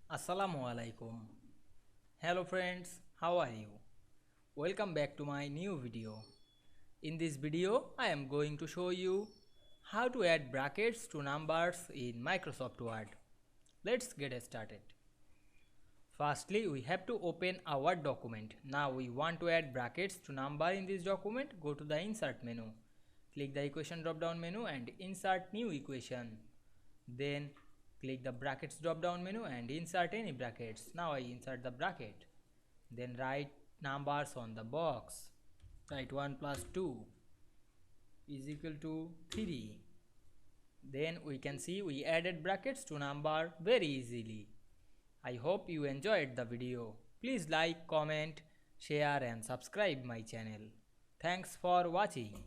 Assalamu Walaikum. Hello friends, how are you? Welcome back to my new video. In this video, I am going to show you how to add brackets to numbers in Microsoft Word. Let's get started. Firstly, we have to open our Word document. Now we want to add brackets to number in this document. Go to the Insert menu. Click the Equation drop down menu and insert new equation. Then click the brackets drop down menu and insert any brackets. Now I insert the bracket. Then write numbers on the box. Write 1 plus 2 is equal to 3. Then we can see we added brackets to number very easily. I hope you enjoyed the video. Please like, comment, share and subscribe my channel. Thanks for watching.